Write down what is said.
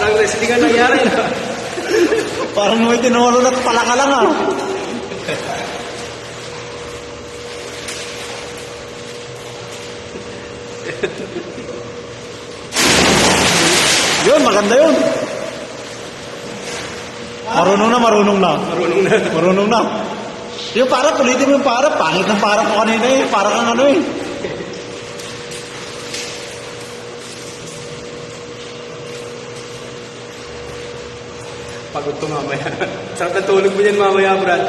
Parang wrestling ang nangyari. Parang may tinulog at pala ka lang ah. Yun, maganda yun. Marunong na. Marunong na. Marunong na. Yung para, ulitin mo yung para. Pangit ng para ko kanina eh. Para kang ano eh. Pagod to mamaya. Sarap na tulog mo yan mamaya, Brad.